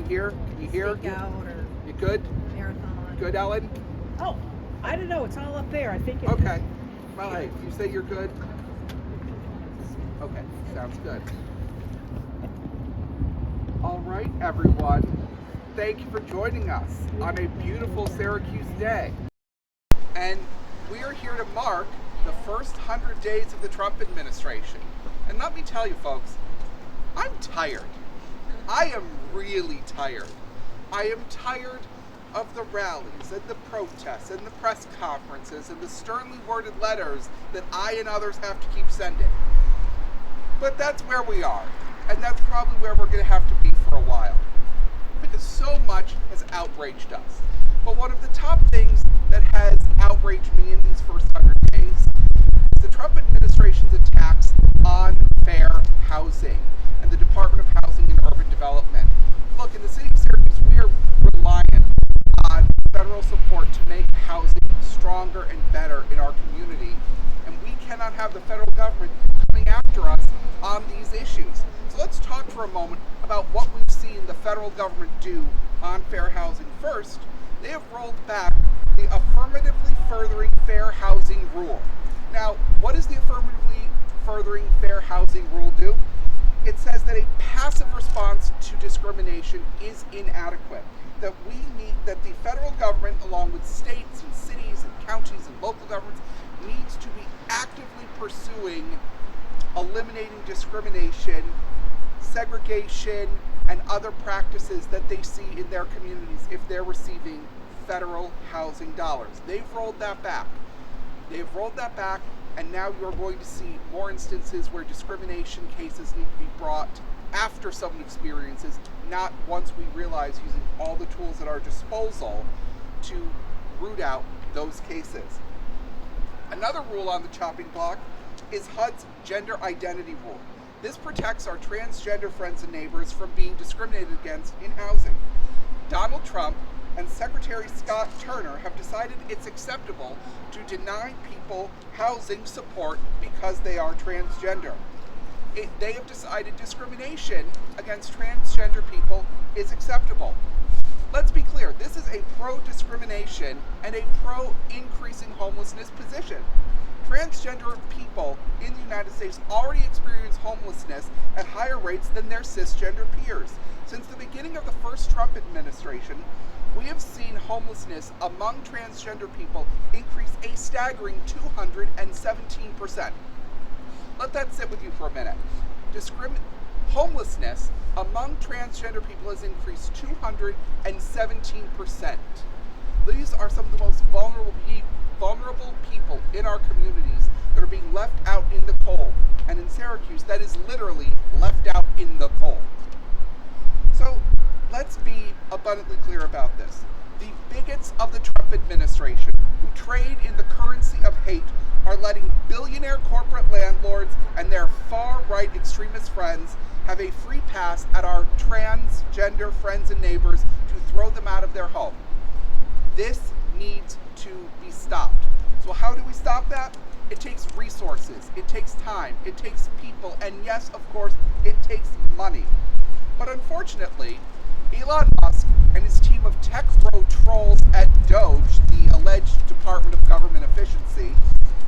hear? Can you hear? Stakeout or You good? marathon. Good, Ellen? Oh, I don't know. It's all up there. I think it Okay. Well, hey, if you say you're good. Okay, sounds good. All right, everyone. Thank you for joining us on a beautiful Syracuse day. And we are here to mark the first 100 days of the Trump administration. And let me tell you, folks, I'm tired. I am really tired. I am tired of the rallies and the protests and the press conferences and the sternly worded letters that I and others have to keep sending. But that's where we are. And that's probably where we're going to have to be for a while. Because so much has outraged us. But one of the top things that has outraged me in these first 100 days is the Trump administration's attacks on fair housing and the Department of Housing and Urban Development. Look, in the city of Syracuse, we are reliant on federal support to make housing stronger and better in our community. And we cannot have the federal government coming after us on these issues. So let's talk for a moment about what we've seen the federal government do on fair housing. First, they have rolled back the Affirmatively Furthering Fair Housing Rule. Now, what does the Affirmatively Furthering Fair Housing Rule do? It says that a passive response to discrimination is inadequate. That the federal government, along with states and cities and counties and local governments, needs to be actively pursuing eliminating discrimination, segregation, and other practices that they see in their communities if they're receiving federal housing dollars. They've rolled that back. And now you're going to see more instances where discrimination cases need to be brought after someone experiences, not once we realize using all the tools at our disposal to root out those cases. Another rule on the chopping block is HUD's gender identity rule. This protects our transgender friends and neighbors from being discriminated against in housing. Donald Trump and Secretary Scott Turner have decided it's acceptable to deny people housing support because they are transgender. They have decided discrimination against transgender people is acceptable. Let's be clear, this is a pro-discrimination and a pro-increasing homelessness position. Transgender people in the United States already experience homelessness at higher rates than their cisgender peers. Since the beginning of the first Trump administration, we have seen homelessness among transgender people increase a staggering 217%. Let that sit with you for a minute. Homelessness among transgender people has increased 217%. These are some of the most vulnerable people in our communities that are being left out in the cold. And in Syracuse, that is literally left out in the cold. So let's be abundantly clear about this. The bigots of the Trump administration, who trade in the currency of hate, are letting billionaire corporate landlords and their far-right extremist friends have a free pass at our transgender friends and neighbors to throw them out of their home. This needs to be stopped. So how do we stop that? It takes resources, it takes time, it takes people, and yes, of course, it takes money. But unfortunately, Elon Musk and his team of tech bro trolls at Doge, the alleged Department of Government Efficiency,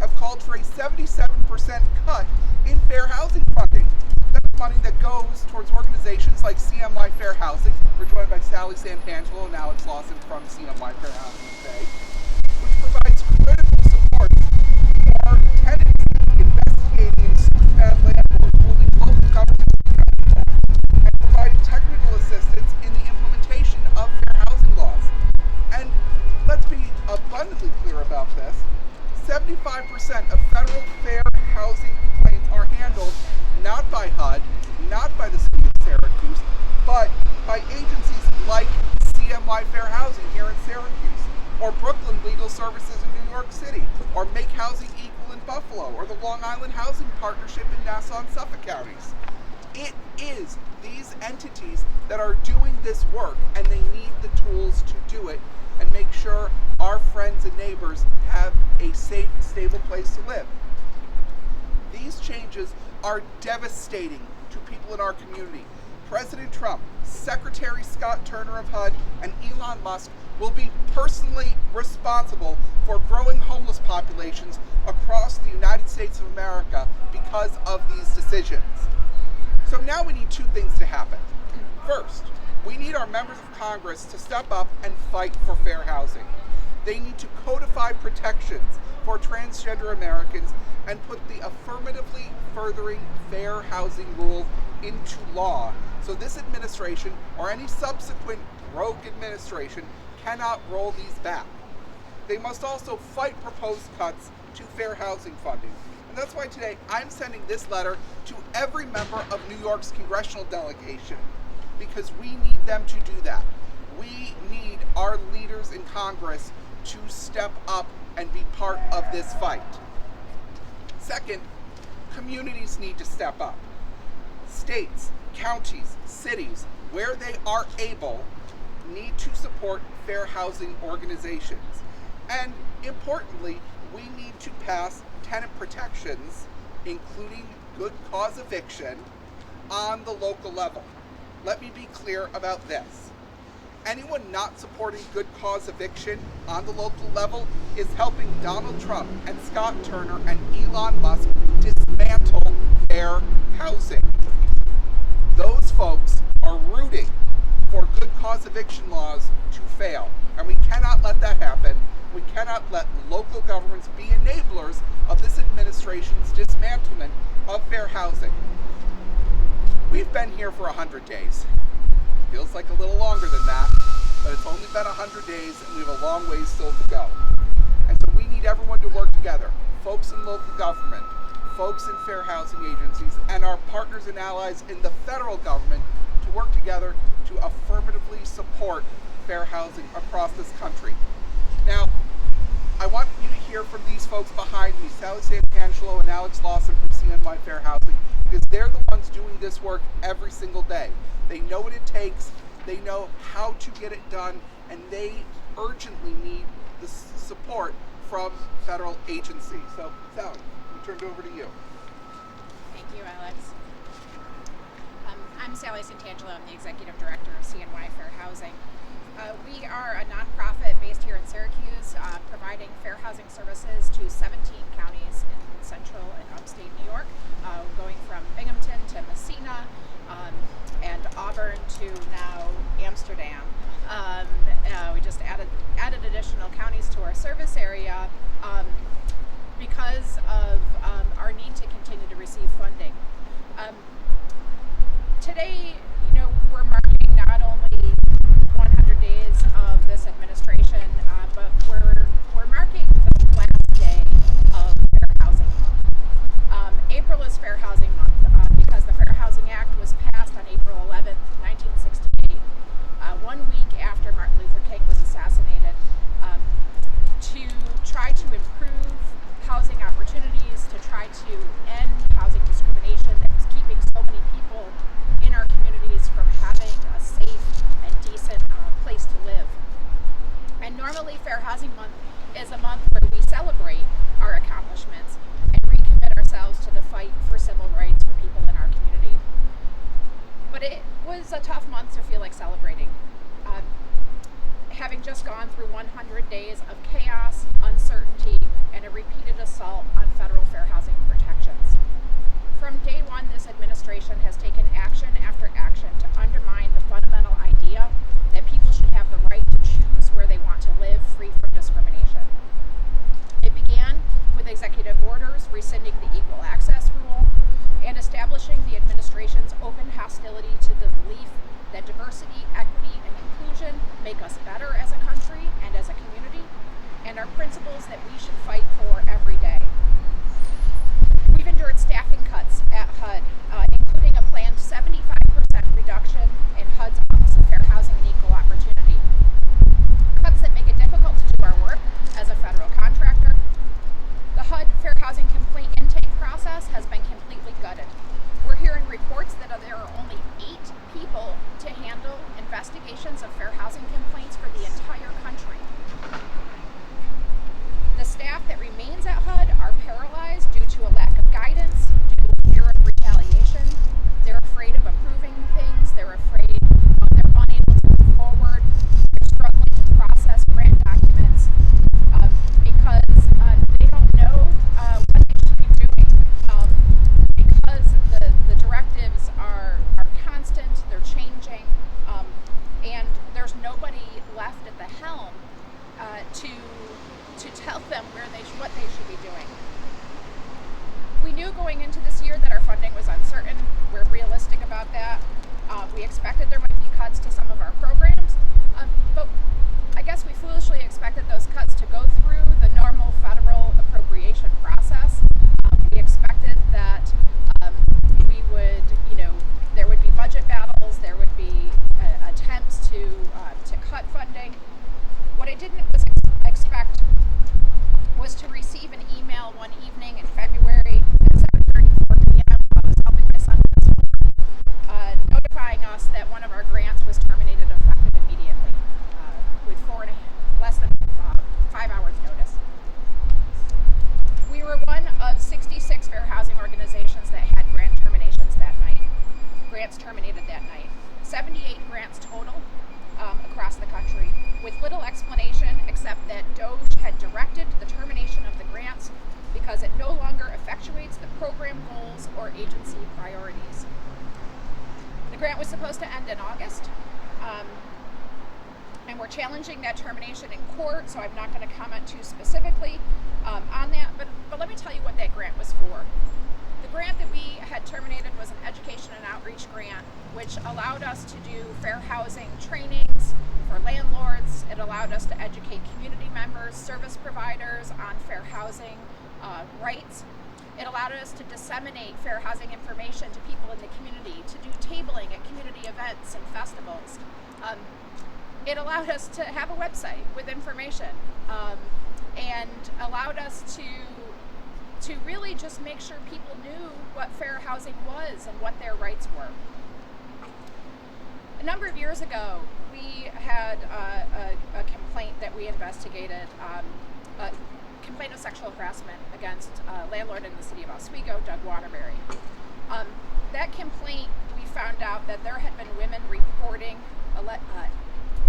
have called for a 77% cut in fair housing funding. That's money that goes towards organizations like CNY Fair Housing. We're joined by Sally Santangelo and Alex Lawson from CNY Fair Housing today, which provides critical support for tenants investigating and suing bad landlords, holding local government accountable, and providing technical assistance in the implementation of fair housing laws. And let's be abundantly clear about this. 75% of federal fair housing complaints are handled not by HUD, not by the city of Syracuse, but by agencies like CNY Fair Housing here in Syracuse, or Brooklyn Legal Services in New York City, or Make Housing Equal in Buffalo, or the Long Island Housing Partnership in Nassau and Suffolk counties. It is these entities that are doing this work, and they need the tools to do it and make sure our friends and neighbors have a safe, stable place to live. These changes are devastating to people in our community. President Trump, Secretary Scott Turner of HUD, and Elon Musk will be personally responsible for growing homeless populations across the United States of America because of these decisions. So now we need two things to happen. First, we need our members of Congress to step up and fight for fair housing. They need to codify protections for transgender Americans and put the affirmatively furthering fair housing rule into law so this administration or any subsequent rogue administration cannot roll these back. They must also fight proposed cuts to fair housing funding. And that's why today I'm sending this letter to every member of New York's congressional delegation, because we need them to do that. We need our leaders in Congress to step up and be part of this fight. Second, communities need to step up. States, counties, cities, where they are able, need to support fair housing organizations. And importantly, we need to pass tenant protections, including good cause eviction, on the local level. Let me be clear about this. Anyone not supporting good cause eviction on the local level is helping Donald Trump and Scott Turner and Elon Musk dismantle fair housing. Those folks are rooting for good cause eviction laws to fail, and we cannot let that happen. We cannot let local governments be enablers of this administration's dismantlement of fair housing. We've been here for 100 days. Feels like a little longer than that, but it's only been 100 days and we have a long ways still to go. And so we need everyone to work together, folks in local government, folks in fair housing agencies, and our partners and allies in the federal government to work together to affirmatively support fair housing across this country. Now, I want you to hear from these folks behind me, Sally Santangelo and Alex Lawson from CNY Fair Housing, because they're the ones doing this work every single day. They know what it takes, they know how to get it done, and they urgently need the support from federal agencies. So, Sally, we turn it over to you. Thank you, Alex. I'm Sally Santangelo. I'm the Executive Director of CNY Fair Housing. We are a nonprofit based here in Syracuse, providing fair housing services to 17 counties in central and upstate New York, going from Binghamton to Messina, and Auburn to now Amsterdam. We just added additional counties to our service area because of our need to continue to receive funding. Today, we're marking not only 100 days of this administration, but we're marking the last day of Fair Housing Month. April is Fair Housing Month because the Fair Housing Act was passed on April 11th, 1968, 1 week after Martin Luther King was assassinated, to try to improve housing opportunities, to try to end housing discrimination that was keeping so many people in our communities from having a safe and decent place to live. And normally Fair Housing Month is a month where we celebrate our accomplishments and recommit ourselves to the fight for civil rights for people in our community. But it was a tough month to feel like celebrating. Having just gone through 100 days of chaos, uncertainty, and a repeated assault on federal fair housing protections. From day one, this administration has taken action after action to undermine the fundamental idea that people should have the right to choose where they want to live free from discrimination. It began with executive orders rescinding the Equal Access Rule and establishing the administration's open hostility to the belief that diversity, equity, and inclusion make us better as a country and as a community, and are principles that we should fight for every day. We've endured staffing cuts at HUD, including a planned 75% reduction in HUD's Office of Fair Housing and Equal Opportunity. Cuts that make it difficult to do our work as a federal contractor. The HUD Fair Housing complaint intake process has been completely gutted. We're hearing reports that there are only 8 people to handle investigations of fair housing complaints for the entire country. The staff that remains at HUD are paralyzed due to a lack of guidance, due to a fear of retaliation. They're afraid of approving things. They're left at the helm to tell them what they should be doing. We knew going into this year that our funding was uncertain. We're realistic about that. We expected there might be cuts to some of our programs, but I guess we foolishly expected those cuts to go through the normal federal appropriation process. We expected that we would, there would be budget battles, there would be attempts to cut funding. What I didn't expect was to receive an email one evening in February at 7:34 p.m. I was helping my son with his homework, notifying us that one of our grants was terminated effective immediately, with less than 5 hours notice. We were one of 66 fair housing organizations that had grant terminations that night. Grants terminated that night. 78 grants total across the country, with little explanation except that DOJ had directed the termination of the grants because it no longer effectuates the program goals or agency priorities. The grant was supposed to end in August, and we're challenging that termination in court, so I'm not going to comment too specifically on that, but let me tell you what that grant was for. The grant that we had terminated was an education and outreach grant, which allowed us to do fair housing trainings for landlords. It allowed us to educate community members, service providers on fair housing rights. It allowed us to disseminate fair housing information to people in the community, to do tabling at community events and festivals. It allowed us to have a website with information, and allowed us to really just make sure people knew what fair housing was and what their rights were. A number of years ago, we had a complaint that we investigated, a complaint of sexual harassment against a landlord in the city of Oswego, Doug Waterbury. That complaint, we found out that there had been women reporting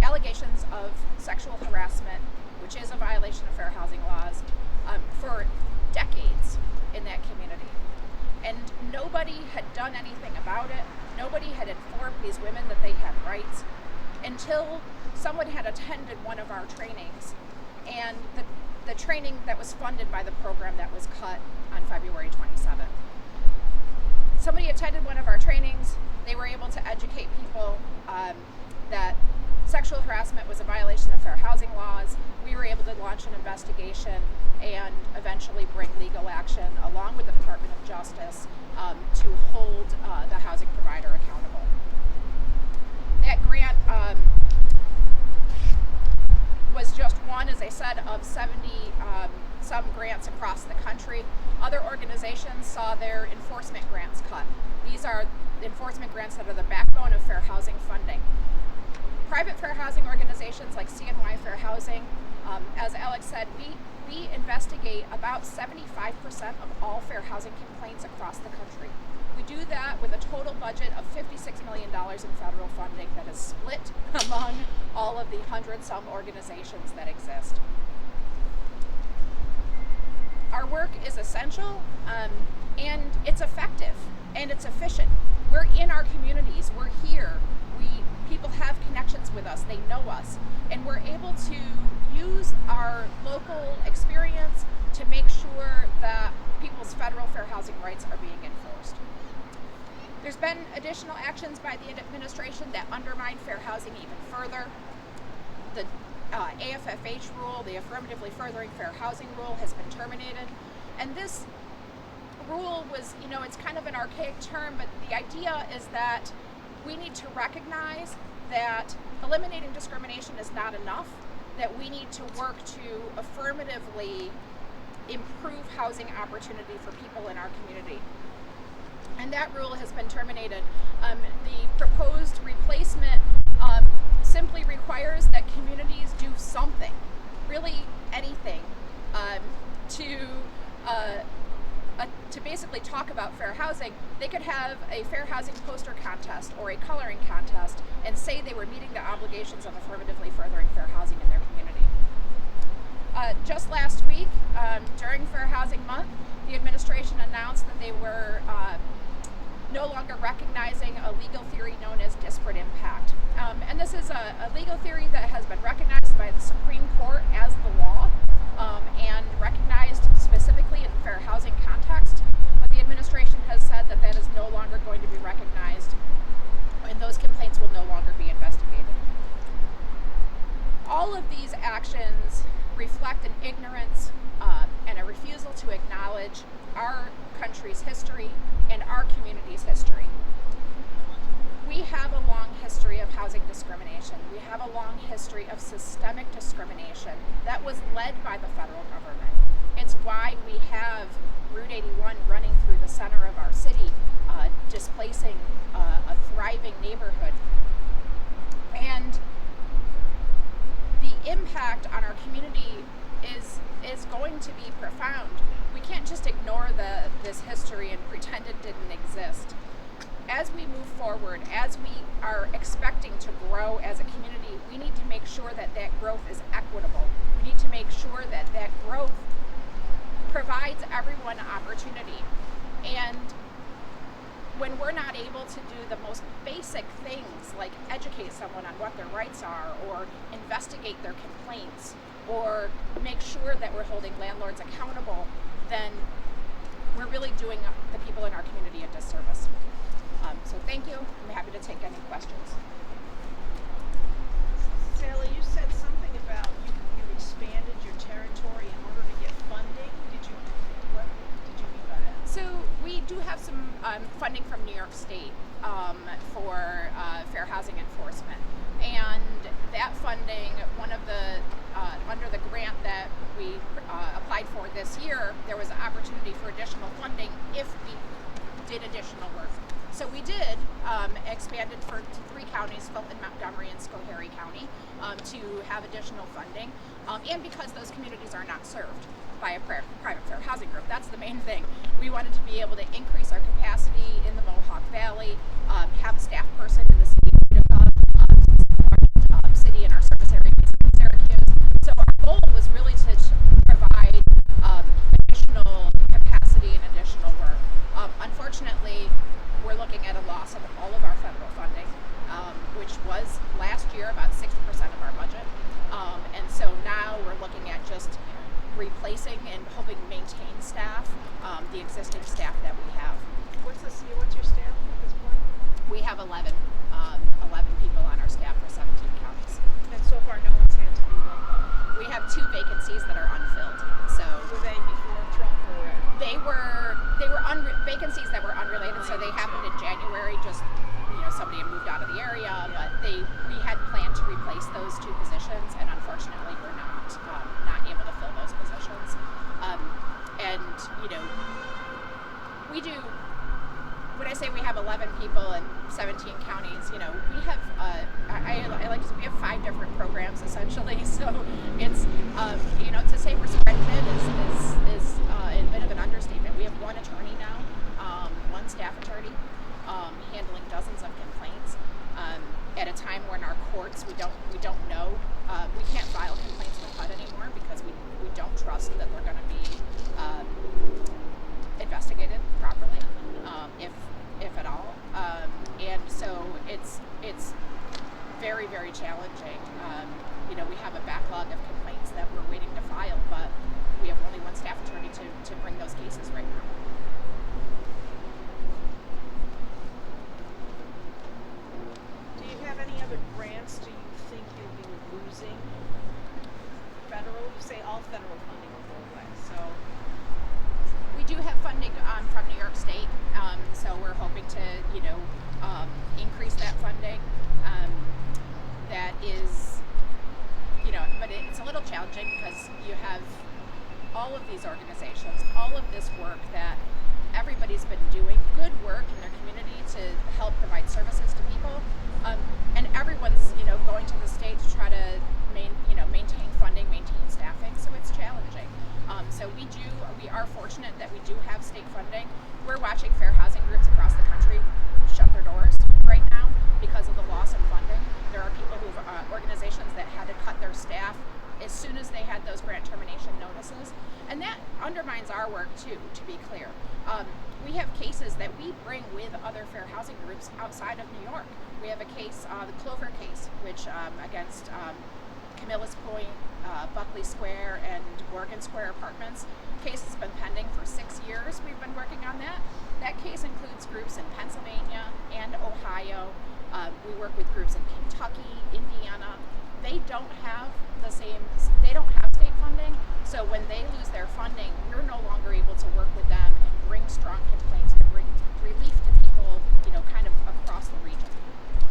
allegations of sexual harassment, which is a violation of fair housing laws, for decades in that community. And nobody had done anything about it. Nobody had informed these women that they had rights until someone had attended one of our trainings, and the training that was funded by the program that was cut on February 27th. Somebody attended one of our trainings. They were able to educate people that sexual harassment was a violation of fair housing laws. We were able to launch an investigation and eventually bring legal action along with the Department of Justice to hold the housing provider accountable. That grant was just one, as I said, of 70 some grants across the country. Other organizations saw their enforcement grants cut. These are enforcement grants that are the backbone of fair housing funding. Private fair housing organizations like CNY Fair Housing, as Alex said, we investigate about 75% of all fair housing complaints across the country. We do that with a total budget of $56 million in federal funding that is split among all of the 100-some organizations that exist. Our work is essential, and it's effective, and it's efficient. We're in our communities, we're here. People have connections with us, they know us, and we're able to use our local experience to make sure that people's federal fair housing rights are being enforced. There's been additional actions by the administration that undermine fair housing even further. The AFFH rule, the Affirmatively Furthering Fair Housing rule, has been terminated, and this rule was, it's kind of an archaic term, but the idea is that we need to recognize that eliminating discrimination is not enough, that we need to work to affirmatively improve housing opportunity for people in our community. And that rule has been terminated. The proposed replacement simply requires that communities do something, really anything, to basically talk about fair housing. They could have a fair housing poster contest or a coloring contest and say they were meeting the obligations of affirmatively furthering fair housing in their community. Just last week, during Fair Housing Month, the administration announced that they were no longer recognizing a legal theory known as disparate impact. And this is a legal theory that has been recognized by the Supreme Court as the law, and recognized specifically in the fair housing context, but the administration has said that that is no longer going to be recognized, and those complaints will no longer be investigated. All of these actions reflect an ignorance and a refusal to acknowledge our country's history and our community's history. We have a long history of housing discrimination. We have a long history of systemic discrimination that was led by the federal government. It's why we have Route 81 running through the center of our city, displacing a thriving neighborhood. And the impact on our community is going to be profound. We can't just ignore this history and pretend it didn't exist. As we move forward, as we are expecting to grow as a community, we need to make sure that that growth is equitable. We need to make sure that that growth provides everyone opportunity. And when we're not able to do the most basic things like educate someone on what their rights are, or investigate their complaints, or make sure that we're holding landlords accountable, then we're really doing the people in our community a disservice. So thank you. I'm happy to take any questions. Sally, you said something about you expanded your territory in order to get funding. What did you mean by that? So we do have some funding from New York State for fair housing enforcement, and that funding, one of the under the grant that we applied for this year, there was an opportunity for additional funding if we did additional work. So we did expanded to 3 counties, Fulton, Montgomery, and Schoharie County, to have additional funding, and because those communities are not served by a private fair housing group. That's the main thing. We wanted to be able to increase our capacity in the Mohawk Valley, have a staff person in the city of Utica, city in our service area based in Syracuse. So our goal was really to provide additional capacity and additional work. Unfortunately, we're looking at a loss of all of our federal funding, which was last year about 60% of our budget. And so now we're looking at just replacing and hoping to maintain staff, the existing staff that we have. What's your staff at this point? We have 11 people on our staff for 17 counties. And so far no one's had to be let go. We have 2 vacancies that are unfilled. So Were they before Trump or? they were vacancies that were unrelated, so they happened in January. Just somebody had moved out of the area, but we had planned to replace those 2 positions, and unfortunately we're not able to fill those positions. And we do. When I say we have 11 people in 17 counties, we have I like to say we have 5 different programs essentially. So it's to say we're spread thin is a bit of an understatement. We have 1 attorney now, 1 staff attorney, handling dozens of complaints. At a time when our courts we don't know, we can't file complaints with HUD anymore because we don't trust that they're going to be investigated properly, if at all. And so it's very, very challenging. We have a backlog of complaints that we're waiting to file, but we have only 1 staff attorney to bring those cases right now. Do you have any other grants do you think you'll be losing? Federal? You say all federal funding will go away, so. We do have funding from New York State, so we're hoping to, increase that funding. That is, but it's a little challenging because you have all of these organizations, all of this work that everybody's been doing, good work in their community to help provide services to people, and everyone's, going to the state to try to maintain funding, maintain staffing, so it's challenging. So we are fortunate that we do have state funding. We're watching fair housing groups across the country shut their doors right now because of the loss of funding. There are people organizations that had to cut their staff as soon as they had those grant termination notices. And that undermines our work too, to be clear. We have cases that we bring with other fair housing groups outside of New York. We have a case, the Clover case, which against Camilla's Point, Buckley Square, and Morgan Square apartments. Case has been pending for 6 years. We've been working on that. That case includes groups in Pennsylvania and Ohio. We work with groups in Kentucky, Indiana. They don't have state funding. So when they lose their funding, we're no longer able to work with them and bring strong complaints and bring relief to people, kind of across the region.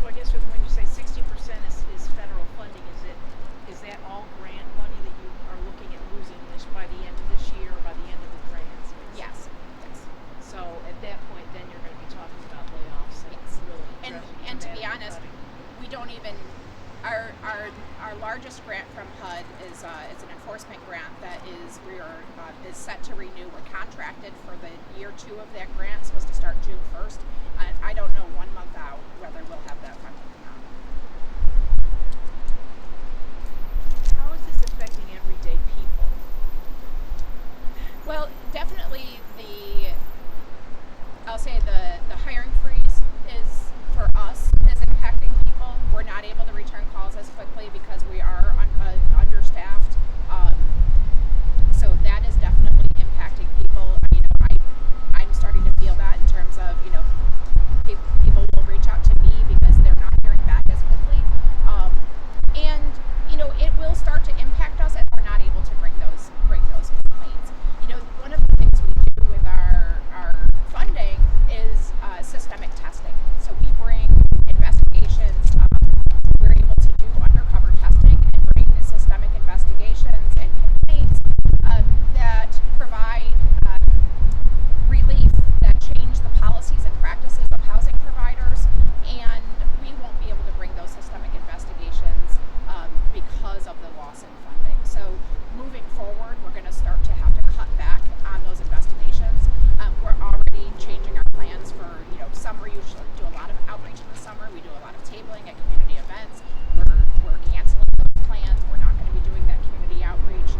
So I guess when you say 60% is federal funding, is that all grant money that you are looking at losing this by the end of this year or by the end of the grants? Yes. So at that point, then you're going to be talking about layoffs and Yes. really And to be dramatic honest, cutting. we don't even. Our largest grant from HUD is an enforcement grant that is set to renew. We're contracted for the year 2 of that grant, supposed to start June 1st. I don't know 1 month out whether we'll have that funding or not. How is this affecting everyday people? Well, definitely I'll say the hiring freeze is, for us, is impacting people. We're not able to return calls as quickly because we are understaffed. So that is definitely impacting people. I'm starting to feel that in terms of, people will reach out to me because they're not hearing back as quickly. And, it will start to impact us as we're not able to bring those complaints. One of the things we do with our funding is systemic testing. So we bring investigations. We're able to do undercover testing and bring systemic investigations and complaints that provide relief, that change the policies and practices of housing providers, and we won't be able to bring those systemic investigations because of the loss in funding. So moving forward, we're going to start to have to cut back on those investigations. We're already changing our plans for, summer. We usually do a lot of outreach in the summer. We do a lot of tabling at community events. We're canceling those plans. We're not going to be doing that community outreach.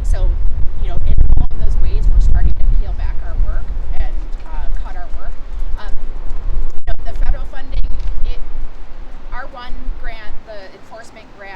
So, in all of those ways, we're starting to peel back our work and cut our work. The federal funding, our one grant, the enforcement grant,